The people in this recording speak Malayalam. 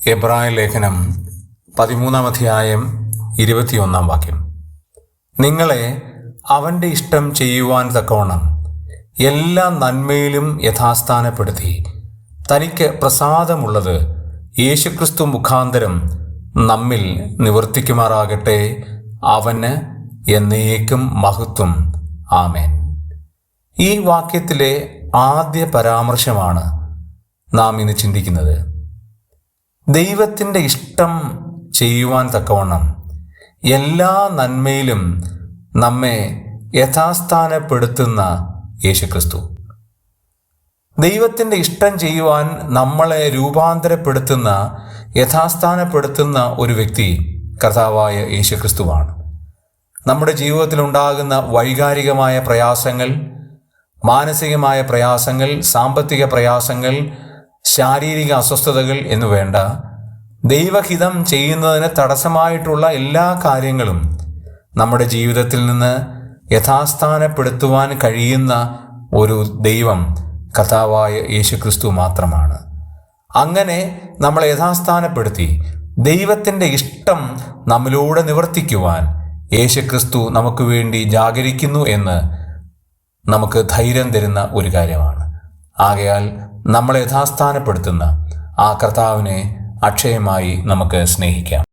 എബ്രായ ലേഖനം 13 21 നിങ്ങളെ അവൻ്റെ ഇഷ്ടം ചെയ്യുവാൻ തക്കവണ്ണം എല്ലാ നന്മയിലും യഥാസ്ഥാനപ്പെടുത്തി തനിക്ക് പ്രസാദമുള്ളത് യേശുക്രിസ്തു മുഖാന്തരം നമ്മിൽ നിവർത്തിക്കുമാറാകട്ടെ. അവന് എന്നേക്കും മഹത്വം. ആമേൻ. ഈ വാക്യത്തിലെ ആദ്യ പരാമർശമാണ് നാം ഇന്ന് ചിന്തിക്കുന്നത്. ദൈവത്തിൻ്റെ ഇഷ്ടം ചെയ്യുവാൻ തക്കവണ്ണം എല്ലാ നന്മയിലും നമ്മെ യഥാസ്ഥാനപ്പെടുത്തുന്ന യേശുക്രിസ്തു. ദൈവത്തിൻ്റെ ഇഷ്ടം ചെയ്യുവാൻ നമ്മളെ രൂപാന്തരപ്പെടുത്തുന്ന, യഥാസ്ഥാനപ്പെടുത്തുന്ന ഒരു വ്യക്തി കർത്താവായ യേശുക്രിസ്തുവാണ്. നമ്മുടെ ജീവിതത്തിലുണ്ടാകുന്ന വൈകാരികമായ പ്രയാസങ്ങൾ, മാനസികമായ പ്രയാസങ്ങൾ, സാമ്പത്തിക പ്രയാസങ്ങൾ, ശാരീരിക അസ്വസ്ഥതകൾ എന്നുവേണ്ട ദൈവഹിതം ചെയ്യുന്നതിന് തടസ്സമായിട്ടുള്ള എല്ലാ കാര്യങ്ങളും നമ്മുടെ ജീവിതത്തിൽ നിന്ന് യഥാസ്ഥാനപ്പെടുത്തുവാൻ കഴിയുന്ന ഒരു ദൈവം കർത്താവായ യേശുക്രിസ്തു മാത്രമാണ്. അങ്ങനെ നമ്മളെ യഥാസ്ഥാനപ്പെടുത്തി ദൈവത്തിൻ്റെ ഇഷ്ടം നമ്മിലൂടെ നിവർത്തിക്കുവാൻ യേശുക്രിസ്തു നമുക്ക് വേണ്ടി ജാഗരിക്കുന്നു എന്ന് നമുക്ക് ധൈര്യം തരുന്ന ഒരു കാര്യമാണ്. ആകയാൽ നമ്മളെ യഥാസ്ഥാനപ്പെടുത്തുന്ന ആ കർത്താവിനെ അക്ഷയമായി നമുക്ക് സ്നേഹിക്കാം.